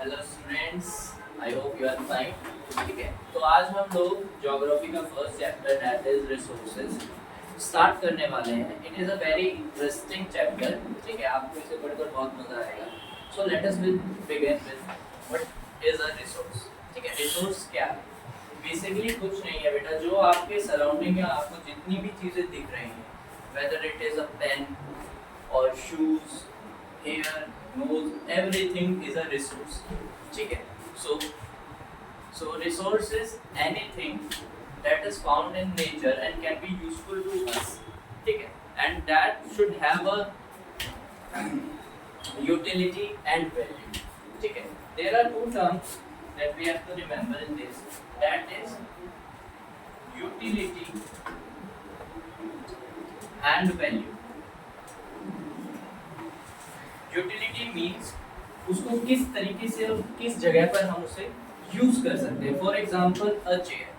Hello students, I hope you are fine. ठीक है, तो आज हम लोग ज्योग्राफी का first chapter that is resources start करने वाले हैं। It is a very interesting chapter. ठीक है, आपको इसे पढ़कर बहुत मजा आएगा। So let us begin with what is a resource. ठीक है, रिसोर्स क्या है? बेसिकली कुछ नहीं है बेटा, जो आपके सराउंडिंग या आपको जितनी भी चीज़ें दिख रही हैं, whether it is a pen और shoes, hair, nose, everything is a resource. ठीक है, so resource is anything that is found in nature and can be useful to us. ठीक है, and that should have a utility and value. ठीक है, there are two terms that we have to remember in this. That is utility and value. Utility means उसको किस तरीके से और किस जगह पर हम उसे यूज कर सकते हैं। For example a chair.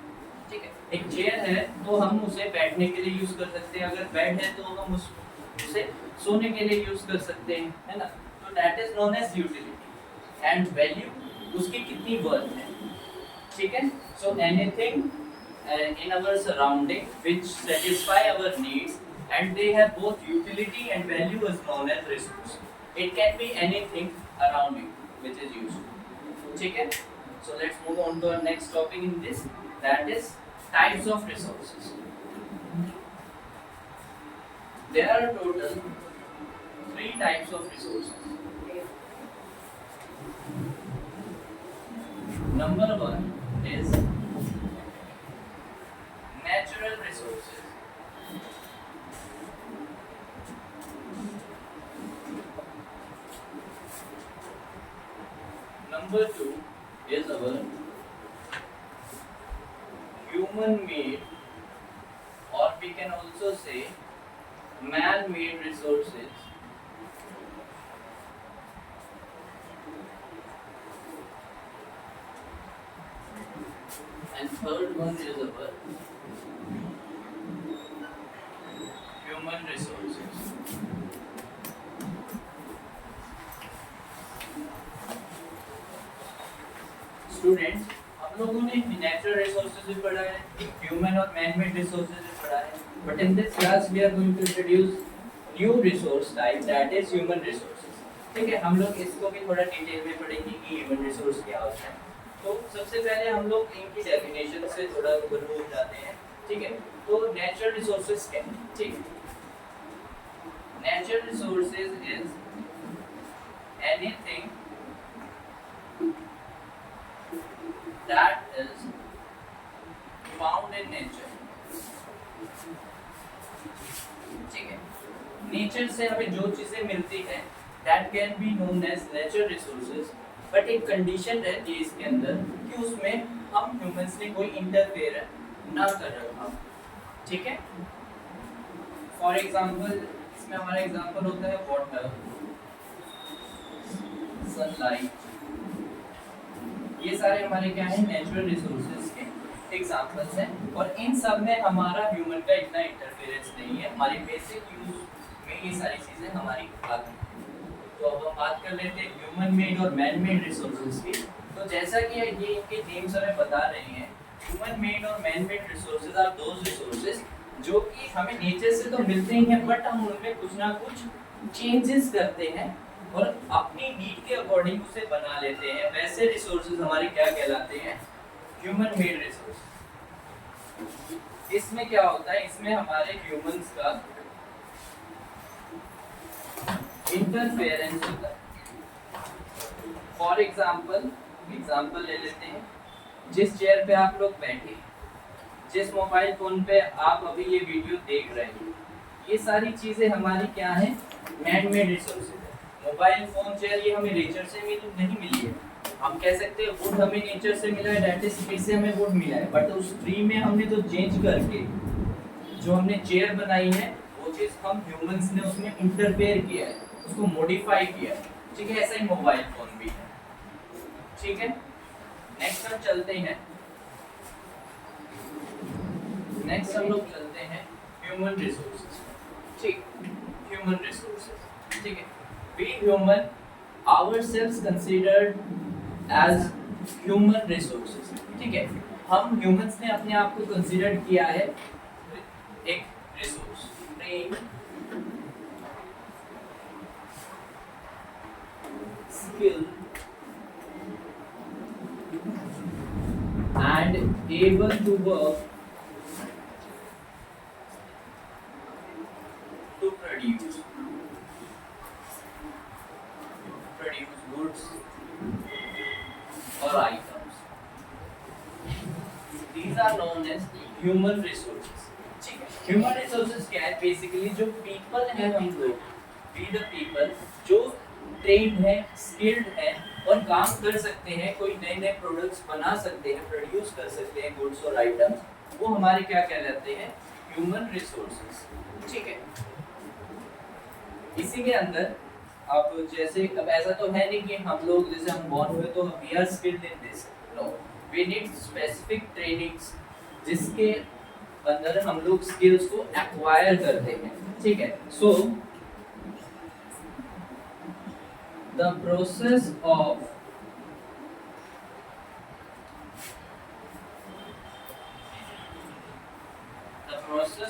ठीक है, एक चेयर है तो हम उसे बैठने के लिए यूज कर सकते हैं। अगर बेड है तो हम उसे सोने के लिए यूज कर सकते हैं, है ना। तो that is known as utility and value, उसकी कितनी वर्थ है। ठीक है, so anything in our surrounding which satisfy our needs and they have both utility and value is known as resource. It can be anything around you which is useful. ठीक है, so let's move on to our next topic in this, that is types of resources. There are total 3 types of resources. Number 1 is natural resources. Number 2 is our human made, or we can also say man made resources. And third one is our human resources. Students, हम लोगों ने natural resources भी पढ़ा है, human और man made resources भी पढ़ा है, but in this class we are going to introduce new resource type that is human resources. ठीक है, हम लोग इसको भी थोड़ा डिटेल में पढ़ेंगे कि ह्यूमन रिसोर्स क्या होता है। तो सबसे पहले हम लोग इनकी डेफिनेशन से थोड़ा रूबरू हो जाते हैं। ठीक है, तो नेचुरल रिसोर्सेज क्या है? ठीक है, natural resources is anything that is found in nature. ठीक है, नेचर से हमें जो चीजें मिलती हैं that can be known as natural resources, but एक कंडीशन रहती है इसके अंदर कि उसमें हम ह्यूमंस ने कोई इंटरफेयर ना कर रखा। ठीक है, फॉर एग्जांपल इसमें हमारा एग्जांपल होता है वाटर, सनलाइट, ये सारे हमारे क्या है, नेचुरल रिसोर्सेज के एग्जांपल्स हैं। और इन सब में हमारा ह्यूमन का इतना इंटरफेरेंस नहीं है, हमारी बेसिक यूज में ये सारी चीजें हमारी आती हैं। तो अब हम बात कर लेते हैं ह्यूमन मेड और मैन मेड रिसोर्सेज की। तो जैसा कि ये इनके नेम्स हमें बता रहे हैं, ह्यूमन मेड और man made resources are those resources जो कि हमें नेचर से तो मिलते ही हैं, बट हम उनमें कुछ ना कुछ चेंजेस करते हैं और अपनी नीड के अकॉर्डिंग उसे बना लेते हैं। वैसे रिसोर्सेज हमारे क्या कहलाते हैं, ह्यूमन मेड रिसोर्स। इसमें क्या होता है, इसमें हमारे ह्यूमंस का इंटरफेरेंस होता है। फॉर एग्जांपल ले लेते हैं, जिस चेयर पे आप लोग बैठे, जिस मोबाइल फोन पे आप अभी ये वीडियो देख रहे हैं, ये सारी चीजें हमारी क्या है, मैन मेड रिसोर्सेज है। मोबाइल फोन चेयर ये हमें नेचर से नहीं मिली है। हम कह सकते हैं वुड हमें नेचर से मिला है, दैट इज ट्री से हमें वुड मिला है, बट उस ट्री में हमने तो चेंज करके जो हमने चेयर बनाई है वो चीज हम ह्यूमंस ने उसमें इंटरफेयर किया है, उसको मॉडिफाई किया है। ठीक है, ऐसा ही मोबाइल फोन भी है। ठीक है, नेक्स्ट हम चलते हैं, नेक्स्ट हम लोग चलते हैं ह्यूमन रिसोर्सेज। ठीक, ह्यूमन रिसोर्सेज। ठीक है, we human ourselves considered as human resources. ठीक है, हम ह्यूमंस ने अपने आप को कंसीडर किया है एक resource, train, skill and able to work to produce goods or items. These are known as human resources. ठीक है, human resources क्या है? बेसिकली जो people हैं हम लोग, we the people जो trained है, skilled है और काम कर सकते हैं, कोई नए नए प्रोडक्ट्स बना सकते हैं, प्रोड्यूस कर सकते हैं गुड्स और आइटम्स, वो हमारे क्या कहलाते हैं? Human resources. ठीक है, इसी के अंदर आप जैसे, अब ऐसा तो है नहीं कि हम लोग जैसे हम बॉर्न हुए तो we are skilled in this, no, we need specific trainings जिसके अंदर हम लोग स्किल्स को एक्वायर करते हैं। ठीक है, सो the process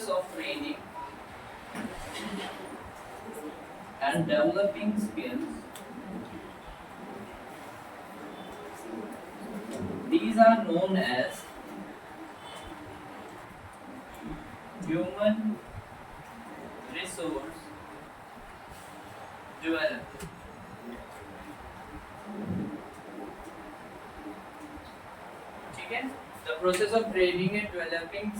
of training and developing skills, these are known as human resource development। ठीक है, the process of training and developing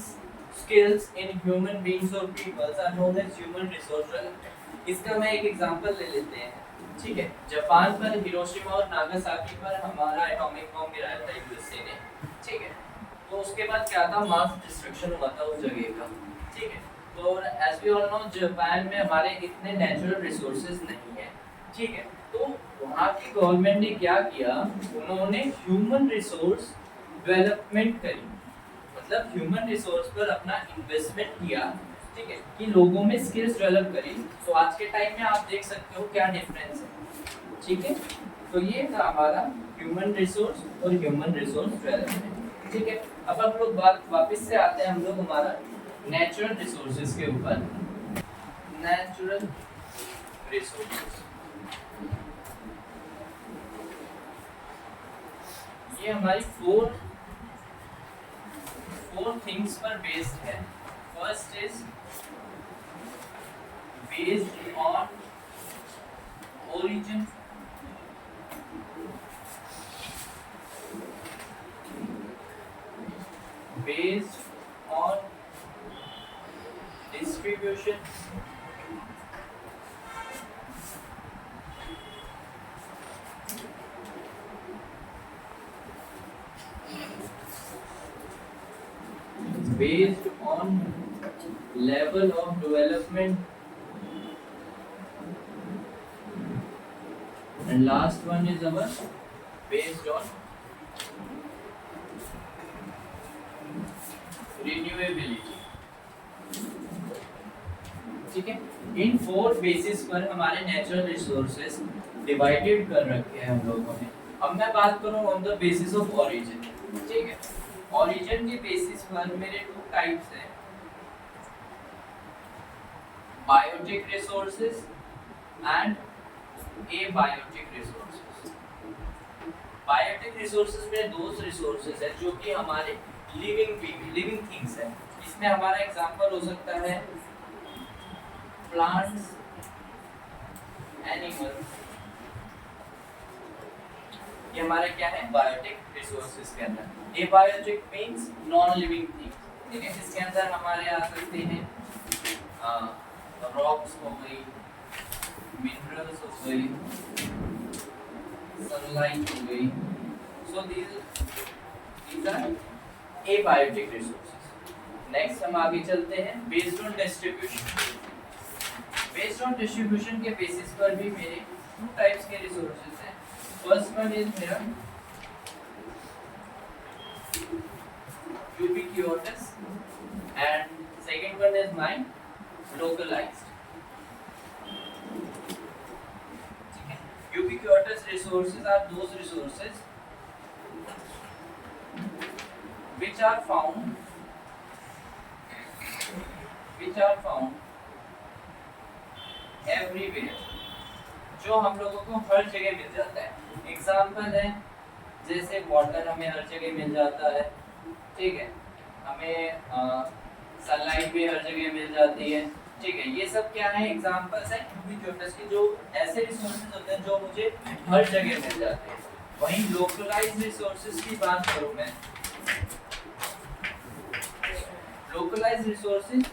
skills in human beings or peoples are known as human resource development। इसका मैं एक example ले लेते हैं। ठीक है, जापान पर हिरोशिमा और नागासाकी पर हमारा एटॉमिक बम गिराया था यूएसए ने। ठीक है, तो उसके बाद क्या था? मास डिस्ट्रक्शन हुआ था उस जगह का। ठीक है, तो as we all know Japan में हमारे इतने नेचुरल रिसोर्सेज नहीं है। ठीक है, तो वहाँ की गवर्नमेंट ने क्या किया? उन्होंने ह्यूमन रिसोर्स डेवलपमेंट करी, मतलब ह्यूमन रिसोर्स पर अपना इन्वेस्टमेंट किया। ठीक है, कि लोगों में स्किल्स डेवलप करी। तो आज के टाइम में आप देख सकते हो क्या डिफरेंस है। ठीक है, तो ये था हमारा ह्यूमन रिसोर्स और ह्यूमन रिसोर्स डेवलपमेंट। ठीक है, अब हम लोग वापस से आते हैं हम लोग हमारा नेचुरल रिसोर्सेज के ऊपर। नेचुरल रिसोर्सेज ये हमारी फोर थिंग्स पर बेस्ड है। First is based on origin, based on distribution, based on level of development, and last one is our based on renewability। ठीक है, इन फोर बेसिस पर हमारे नेचुरल रिसोर्सेज डिवाइडेड कर रखे हैं हम लोगों ने। अब मैं बात करूं on the basis of origin. ठीक है, ओरिजिन के बेसिस पर मेरे टू टाइप्स हैं, biotic resources and abiotic resources. Biotic resources में दो रिसोर्सेज है जो कि हमारे लिविंग थिंग्स है। इसमें हमारा एग्जांपल हो सकता है प्लांट्स, एनिमल्स, ये हमारे क्या है? बायोटिक रिसोर्सेज के अंदर। Abiotic means non living things. ठीक है, इसके अंदर हमारे आ सकते हैं रॉक्स हो गई, मिनरल्स हो गई, सनलाइट हो गई। सो these are abiotic resources। Next हम आगे चलते हैं based on distribution. Based on distribution के बेसिस पर भी मेरे टू टाइप्स के रिसोर्सेज हैं। फर्स्ट वन इज मेरा ubiquitous and second one is my localized। ठीक है, ubiquitous resources are those resources which are found everywhere, जो हम लोगों को हर जगह मिल जाता है। एग्जाम्पल है जैसे वाटर हमें हर जगह मिल जाता है, ठीक है, हमें सनलाइट भी हर जगह मिल जाती है, ठीक है। ये सब क्या है, एग्जांपल्स हैं यूबिक्विटस के, जो ऐसे रिसोर्सेज होते हैं जो मुझे हर जगह मिल जाते हैं। वहीं लोकलाइज्ड रिसोर्सेज की बात करूं मैं, लोकलाइज्ड रिसोर्सेज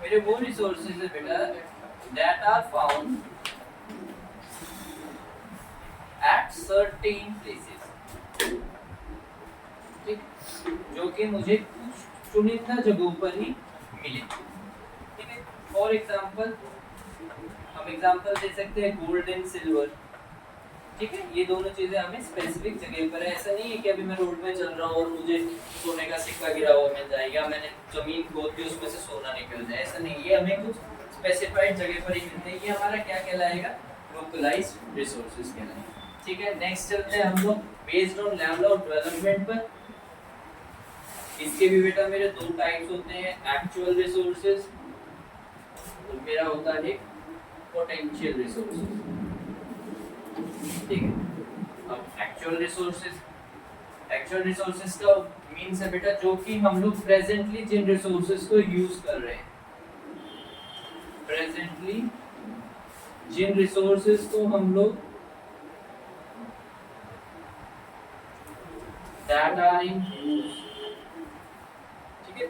मेरे वो रिसोर्सेज है बेटा that are found at certain places, ठीक, जो कि मुझे कुछ चुनिंदा जगहों पर ही मिले, ठीक है। फॉर एग्जांपल हम एग्जांपल दे सकते हैं गोल्ड एंड सिल्वर, ठीक है। ये दोनों चीजें हमें स्पेसिफिक जगह पर है। ऐसा नहीं है कि अभी मैं रोड में चल रहा हूँ और मुझे सोने का सिक्का गिरा हुआ मिल जाए या मैंने जमीन खोद दी उसमें से सोना निकल जाए, ऐसा नहीं। ये हमें कुछ स्पेसिफाइड जगह पर ही मिलते हैं। ये हमारा क्या कहलाएगा, लोकलाइज्ड रिसोर्सेज कहलाएगा, ठीक है। नेक्स्ट चलते हैं हम लोग based on level of development पर। इसके भी बेटा मेरे दो टाइप्स होते हैं, एक्चुअल रिसोर्सेज और मेरा होता है पोटेंशियल रिसोर्सेज, ठीक है। अब एक्चुअल रिसोर्सेज का मीन्स है बेटा जो कि हम लोग प्रेजेंटली जिन रिसोर्सेज को यूज कर रहे हैं, प्रेजेंटली जिन रिसोर्सेज को हम लोग that are in use,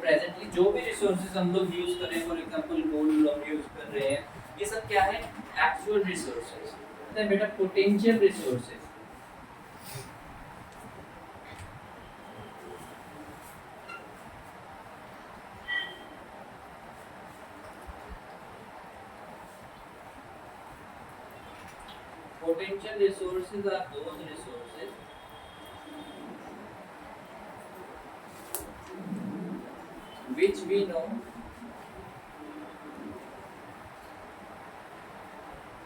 presently जो भी रिसोर्सेज हम लोग यूज कर रहे हैं, फॉर एग्जांपल गोल्ड हम यूज कर रहे हैं, ये सब क्या है, एक्चुअल रिसोर्सेज। तो बेटा potential resources, potential resources are those resources which we know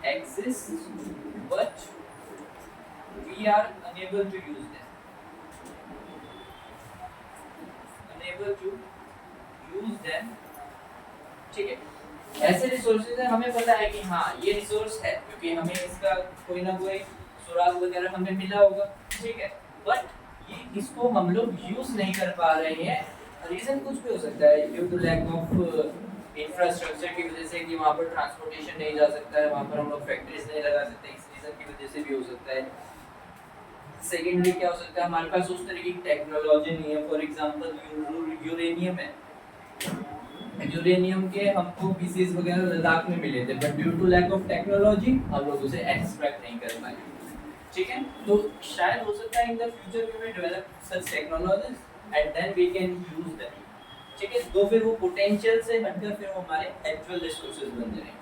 exists but we are unable to use them, ठीक है। ऐसे रिसोर्सेज है हमें पता है कि हाँ ये रिसोर्स है क्योंकि हमें इसका कोई ना कोई सुराग वगैरह हमें मिला होगा, ठीक है, बट ये इसको हम लोग यूज नहीं कर पा रहे हैं। रीजन कुछ भी हो सकता है, due to lack of infrastructure की वजह से कि वहाँ पर ट्रांसपोर्टेशन नहीं जा सकता है, वहाँ पर हम लोग फैक्ट्रीज नहीं लगा सकते, इस रीजन की वजह से भी हो सकता है। सेकेंडली क्या हो सकता है, हमारे पास उस तरह की टेक्नोलॉजी नहीं है। फॉर एग्जांपल यूरेनियम है, यूरेनियम के हमको पीसीज वगैरह लद्दाख में मिले थे, but due to lack of technology हम लोग उसे एक्सट्रैक्ट नहीं कर पाए, ठीक है। तो शायद हो सकता है in the future we will develop such technologies and then we can use them, ठीक है। तो फिर वो पोटेंशियल से हटकर फिर वो हमारे एक्चुअल रिसोर्सेज बन जाएंगे,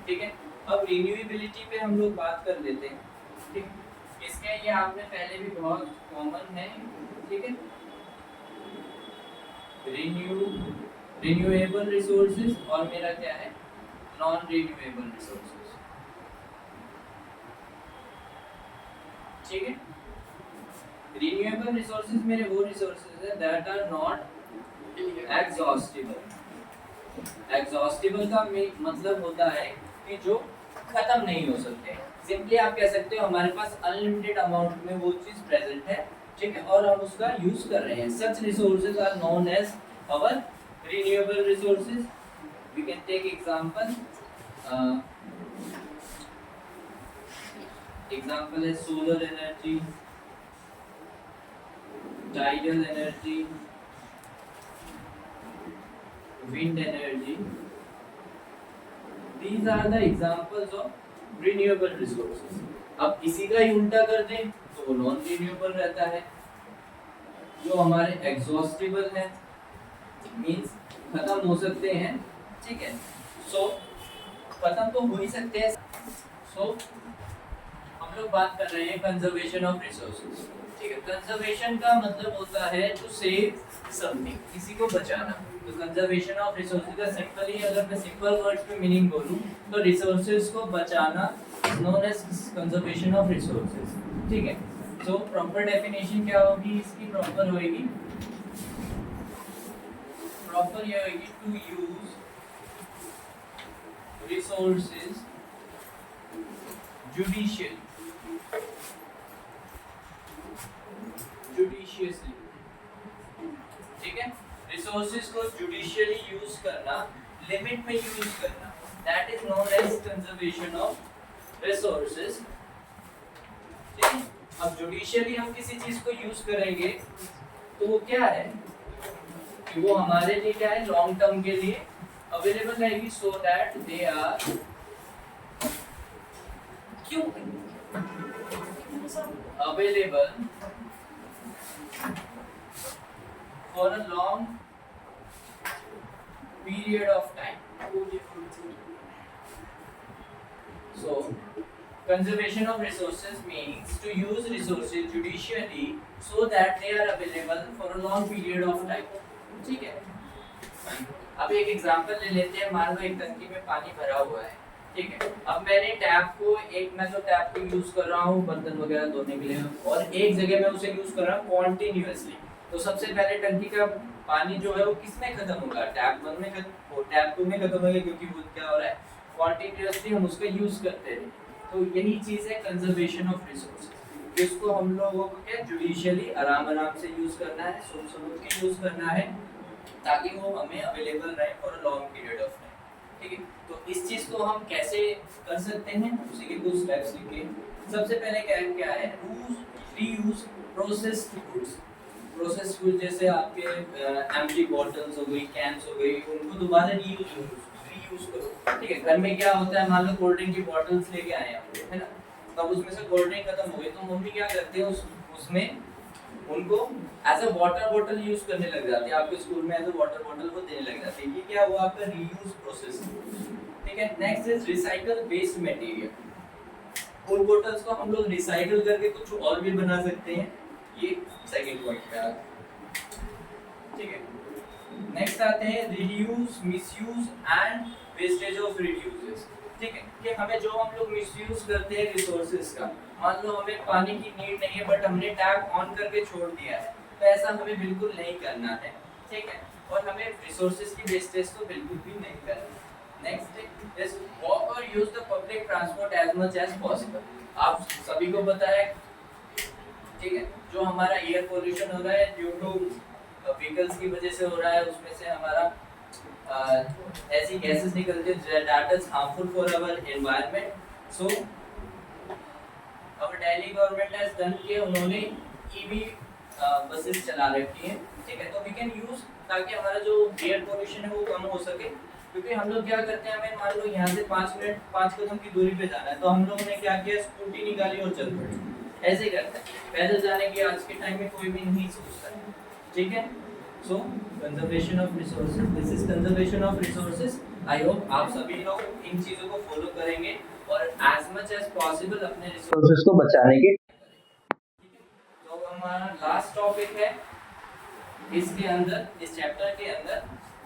ठीक है। अब रिन्यूएबिलिटी पे हम लोग बात कर लेते हैं, ठीक। इसके ये आपने पहले भी बहुत कॉमन है, ठीक है। रिन्यूएबल रिसोर्सेज और मेरा क्या है, नॉन रिन्यूएबल रिसोर्सेज, ठीक है। रिन्यूएबल रिसोर्सेज मेरे वो रिसोर्सेज है that are not exhaustible. Exhaustible का मतलब होता है कि जो खत्म नहीं हो सकते। सिंपली आप कह सकते हो हमारे पास अनलिमिटेड अमाउंट में वो चीज प्रेजेंट है, ठीक है, और हम उसका यूज कर रहे हैं। Such resources are known as our renewable resources. We can take example is solar energy, tidal energy, wind energy. These are the examples of renewable resources. अब इसी का ही उल्टा कर दें तो वो नॉन रिन्यूएबल रहता है। जो हमारे एग्जॉस्टिबल है मींस खत्म हो सकते हैं, ठीक है। सो खत्म तो हो ही सकते हैं। सो हम लोग बात कर रहे हैं कंजर्वेशन ऑफ रिसोर्सेज, ठीक है। कंजर्वेशन का मतलब होता है टू सेव समथिंग, किसी को बचाना। तो कंजर्वेशन ऑफ रिसोर्सेज का सिंपली अगर मैं सिंपल वर्ड्स में मीनिंग बोलूं तो रिसोर्सेज को बचाना known as conservation of resources, ठीक है। सो प्रॉपर डेफिनेशन क्या होगी इसकी? प्रॉपर होएगी, प्रॉपर ये होएगी टू यूज रिसोर्सेज जुडिशियसली। ठीक है, रिसोर्सेज को जुडिशियली यूज करना, लिमिट में यूज करना, that is known as conservation of resources. ठीक है, अब जुडिशियली हम किसी चीज को यूज करेंगे तो वो क्या है कि वो हमारे लिए क्या है, लॉन्ग टर्म के लिए अवेलेबल रहेगी, सो दैट दे आर क्यों available for a long period of time. So conservation of resources means to use resources judicially so that they are available for a long period of time. ठीक है, अब एक example ले लेते हैं। मान लो एक टंकी में पानी भरा हुआ है, ठीक है। अब मैंने टैप को मैं जो टैप को यूज कर रहा हूँ बर्तन वगैरह धोने के लिए, और एक जगह मैं उसे यूज कर रहा हूँ कॉन्टिन्यूअसली, तो सबसे पहले टंकी का पानी जो है वो किसमें खत्म होगा? टैप 1 में खत्म, टैप 2 में खत्म होगा, क्योंकि वो क्या हो रहा है, कॉन्टिन्यूअसली हम उसका यूज करते हैं। तो यही चीज है कंजर्वेशन ऑफ रिसोर्सेज, इसको हम लोगों को क्या जुडिशियली आराम से यूज करना है, सोच समझ के यूज करना है, ताकि वो हमें अवेलेबल रहे for a long period of time. ठीक है, तो इस चीज को हम कैसे कर सकते हैं, उसी के कुछ स्टेप्स लिखे। सबसे पहले क्या है, reuse processed goods. Processed goods जैसे आपके एम्प्टी बॉटल्स हो गई, कैन्स हो गई, उनको दोबारा रीयूज करो। ठीक है, घर में क्या होता है, मान लो कोल्ड ड्रिंक की बॉटल्स लेके आए हम, है ना, तब उसमें से कोल्ड ड्रिंक खत्म हो गई, तो मम्मी क्या करते हैं, उसमें उनको as a water bottle use करने लग जाते हैं। आपके स्कूल में एज अ वाटर बॉटल वो देने लग जाते हैं। ये क्या हुआ आपका रीयूज प्रोसेस। ठीक है, next is recycle based material. उन बॉटल्स को हम लोग रिसाइकल करके कुछ और भी बना सकते हैं, ये सेकंड पॉइंट पे आता है। ठीक है, नेक्स्ट आते हैं reduce, misuse and wastage of reduces. ठीक है, कि हमें जो हम लोग मिसयूज करते हैं रिसोर्सेज का, मान लो हमें पानी की नीड नहीं है बट हमने टैप ऑन करके छोड़ दिया है, तो ऐसा हमें बिल्कुल नहीं करना है। ठीक है, और हमें रिसोर्सेज की वेस्टेज तो बिल्कुल भी नहीं करना। नेक्स्ट इज वॉक और use the public transport as much as possible. आप सभी को पता है, ठीक है, जो हमारा एयर पोल्यूशन हो रहा है ड्यू टू व्हीकल्स की वजह से हो रहा है, उसमें से हमारा ऐसी गैसेस निकलती है that is harmful for our environment. So अब दिल्ली गवर्नमेंट हैज डन कि उन्होंने ईवी बसेस चला रखी हैं। ठीक है, तो वी कैन यूज, ताकि हमारा जो एयर पोल्यूशन है वो कम हो सके। क्योंकि हम लोग क्या करते हैं, हमें मान लो यहाँ से 5 कदम की दूरी पे जाना है, तो हम लोगों ने क्या किया, स्कूटी निकाली और चल पड़े, ऐसे करते हैं। पैदल जाने की आज के टाइम में कोई भी नहीं सोचता है। ठीक है, so conservation of resources, this is conservation of resources. I hope आप सभी लोग इन चीज़ों को फॉलो करेंगे और एज मच एज पॉसिबल अपने रिसोर्सेज को बचाने की। तो हमारा लास्ट टॉपिक है इसके अंदर, इस चैप्टर के अंदर,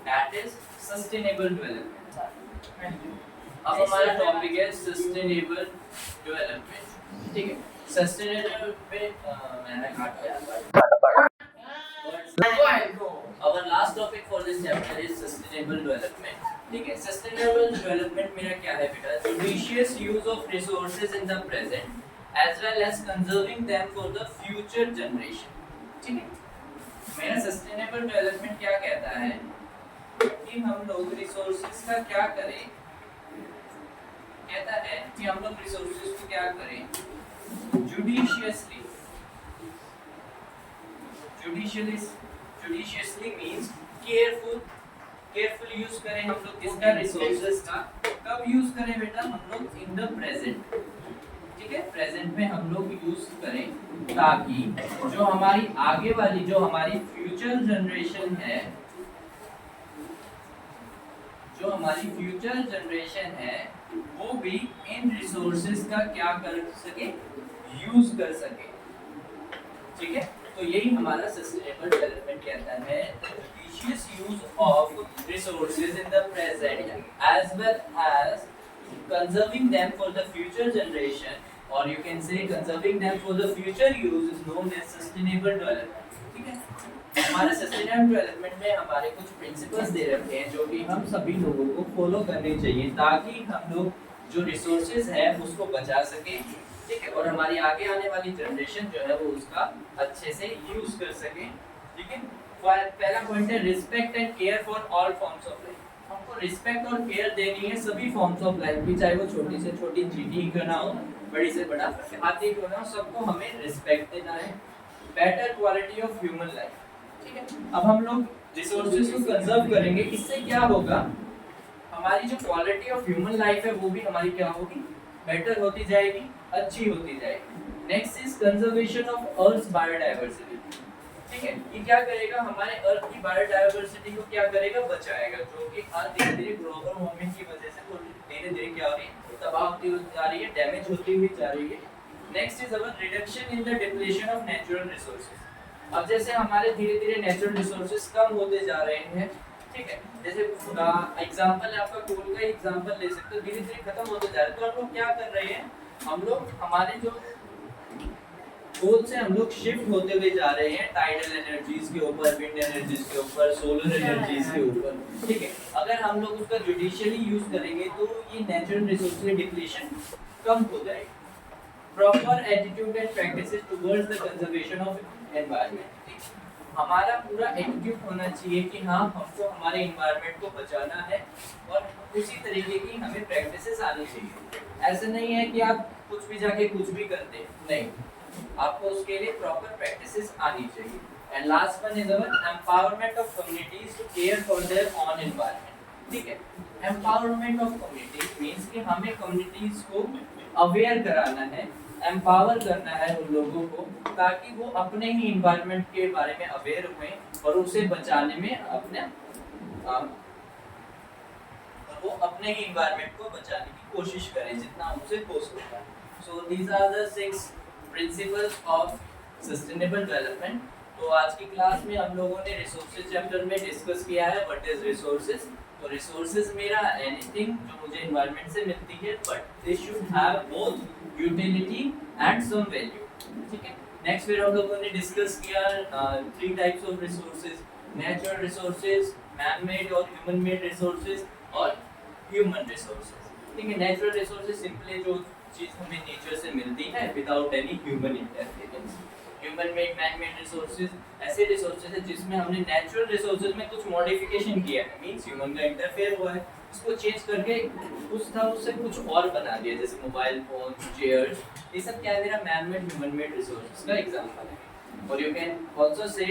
दैट इज सस्टेनेबल डेवलपमेंट। अब हमारा टॉपिक है सस्टेनेबल डेवलपमेंट। ठीक है, सस्टेनेबल पे मैंने काटा। Our last topic for this chapter is sustainable development. ठीक है, sustainable development मेरा क्या है बेटा, judicious use of resources in the present as well as conserving them for the future generation. ठीक है, मेरा sustainable development क्या कहता है कि हम लोग resources का क्या करें, कहता है कि हम लोग resources को क्या करें judiciously means careful यूज करें हम लोग किसका, रिसोर्सेज का। कब यूज करें बेटा, हम लोग इन द प्रेजेंट। ठीक है, प्रेजेंट में हम लोग यूज करें, ताकि जो हमारी आगे वाली, जो हमारी फ्यूचर जनरेशन है, जो हमारी फ्यूचर जनरेशन है, वो भी इन रिसोर्सेज का क्या कर सके, यूज कर सके। ठीक है, तो यही हमारा सस्टेनेबल डेवलपमेंट कहता है, judicious use of resources in the present as well as conserving them for the future generation, और you can say conserving them for the future use is known as sustainable development. ठीक है, हमारे sustainable development में हमारे कुछ principles दे रखे हैं जो कि हम सभी लोगों को फॉलो करने चाहिए ताकि हम लोग जो रिसोर्सेज है उसको बचा सके। ठीक है, और हमारी आगे आने वाली जनरेशन जो है वो उसका अच्छे से यूज कर सके। ठीक है, पहला पॉइंट है respect and care for all forms of life. हमको रिस्पेक्ट और केयर देनी है सभी फॉर्म्स ऑफ लाइफ की, चाहे वो छोटी से छोटी चींटी क्यों ना हो, बड़ी से बड़ा हाथी क्यों ना हो, सबको हमें रिस्पेक्ट देना है। Better quality of human life. ठीक है, अब हम लोग रिसोर्सेज को कंजर्व करेंगे, इससे क्या होगा, हमारी जो क्वालिटी ऑफ ह्यूमन लाइफ है वो भी हमारी क्या होगी, बेटर होती जाएगी, अच्छी होती जाएगी। Next is conservation of earth biodiversity. ठीक है, ये क्या करेगा, हमारे अर्थ की बायोडायवर्सिटी को क्या करेगा, बचाएगा, जो कि धीरे धीरे ग्लोबल वार्मिंग की वजह से धीरे धीरे क्या हो रही है, तबाह होती जा रही है, डैमेज होती हुई जा रही है। Next is our reduction in the depletion of natural resources. अब जैसे हमारे धीरे धीरे नेचुरल रिसोर्सेज कम होते जा रहे हैं, ठीक है, जैसे एग्जांपल आपका कोल का एग्जांपल ले सकते हो, धीरे धीरे खत्म होते जा रहे हैं, तो हम लोग क्या कर रहे हैं, हम लोग हमारे जो कोल से हम लोग शिफ्ट होते हुए जा रहे हैं टाइडल एनर्जीज के ऊपर, विंड एनर्जीज के ऊपर, सोलर एनर्जीज के ऊपर। ठीक है, अगर हम लोग उसका जुडिशियली यूज करेंगे तो ये नेचुरल रिसोर्सेज डिप्लीशन कम हो जाएगी। Proper attitude and practices towards the conservation of environment. हमारा पूरा एटीट्यूड होना चाहिए कि हाँ, हमको हमारे एनवायरनमेंट को बचाना है और उसी तरीके की हमें प्रैक्टिसेस आनी चाहिए। ऐसा नहीं है कि आप कुछ भी जाके कुछ भी करते हैं, नहीं, आपको उसके लिए प्रॉपर प्रैक्टिसेस आनी चाहिए। And last one is our empowerment of communities to care for their own environment. ठीक है, एम्पावरमेंट ऑफ कम्युनिटीज मींस कि हमें कम्युनिटीज को अवेयर कराना है, एम्पावर करना है उन लोगों को, ताकि वो अपने ही एनवायरनमेंट के बारे में अवेयर हुए और उसे बचाने में वो अपने ही एनवायरनमेंट को बचाने की कोशिश करें जितना उनसे हो सकता है। So these are the 6 principles of sustainable development. तो आज की क्लास में हम लोगों ने रिसोर्सेज चैप्टर में डिस्कस किया है व्हाट इज रिसोर्सेज। तो रिसोर्सेज मेरा एनीथिंग जो मुझे एनवायरनमेंट से मिलती है, but they should have both utility and some value. ठीक है, नेक्स्ट फिर हम लोगों ने डिस्कस किया 3 types of resources, natural resources, man made और ह्यूमन मेड रिसोर्सेज और ह्यूमन रिसोर्सेज। ठीक है, नेचुरल रिसोर्सेज सिंपली जो चीज हमें नेचर से मिलती है without any human interference. Human made, man made resources ऐसे रिसोर्सेज है जिसमें हमने नेचुरल रिसोर्सेज में कुछ मॉडिफिकेशन किया है, मींस ह्यूमन का इंटरफेयर हुआ है, उसको चेंज करके कुछ था उससे कुछ और बना दिया, जैसे मोबाइल फोन, चेयर्स, ये सब क्या है, मेरा man made human made resources का एग्जांपल है। और यू कैन आल्सो से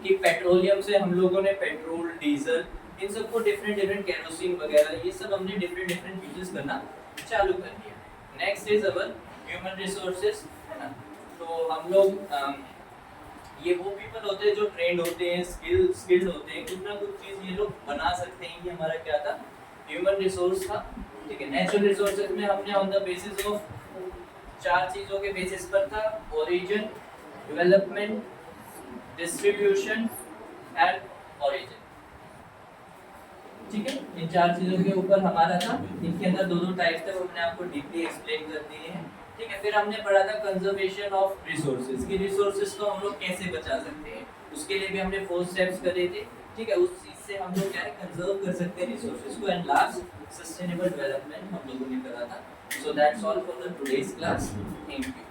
कि पेट्रोलियम से हम लोगों ने पेट्रोल, डीजल, इन सबको डिफरेंट केरोसिन वगैरह, ये सब हमने डिफरेंट यूजेस करना चालू कर दिया। Next is our human resources, है ना। तो हम लोग ये वो पीपल होते हैं जो ट्रेंड होते हैं, स्किल्ड होते हैं, कुछ ना कुछ चीज़ ये लोग बना सकते हैं। ये हमारा क्या था, ह्यूमन रिसोर्स था। ठीक है, नेचुरल रिसोर्सेज में हमने ऑन द बेसिस ऑफ 4 चीज़ों के बेसिस पर था, origin, development, distribution and origin. ठीक है, इन 4 चीज़ों के ऊपर हमारा था। इनके अंदर 2 टाइप्स थे, वो मैंने आपको डीपली एक्सप्लेन कर दिए हैं। ठीक है, फिर हमने पढ़ा था कंजर्वेशन ऑफ रिसोर्सेज, कि रिसोर्सेज को हम लोग कैसे बचा सकते हैं, उसके लिए भी हमने 4 स्टेप्स करे थे। ठीक है, उस चीज़ से हम लोग क्या है, कंजर्व कर सकते हैं रिसोर्सेज को। एंड लास्ट सस्टेनेबल डेवलपमेंट हम लोगों ने करा था। So that's all for the today's class. Thank you.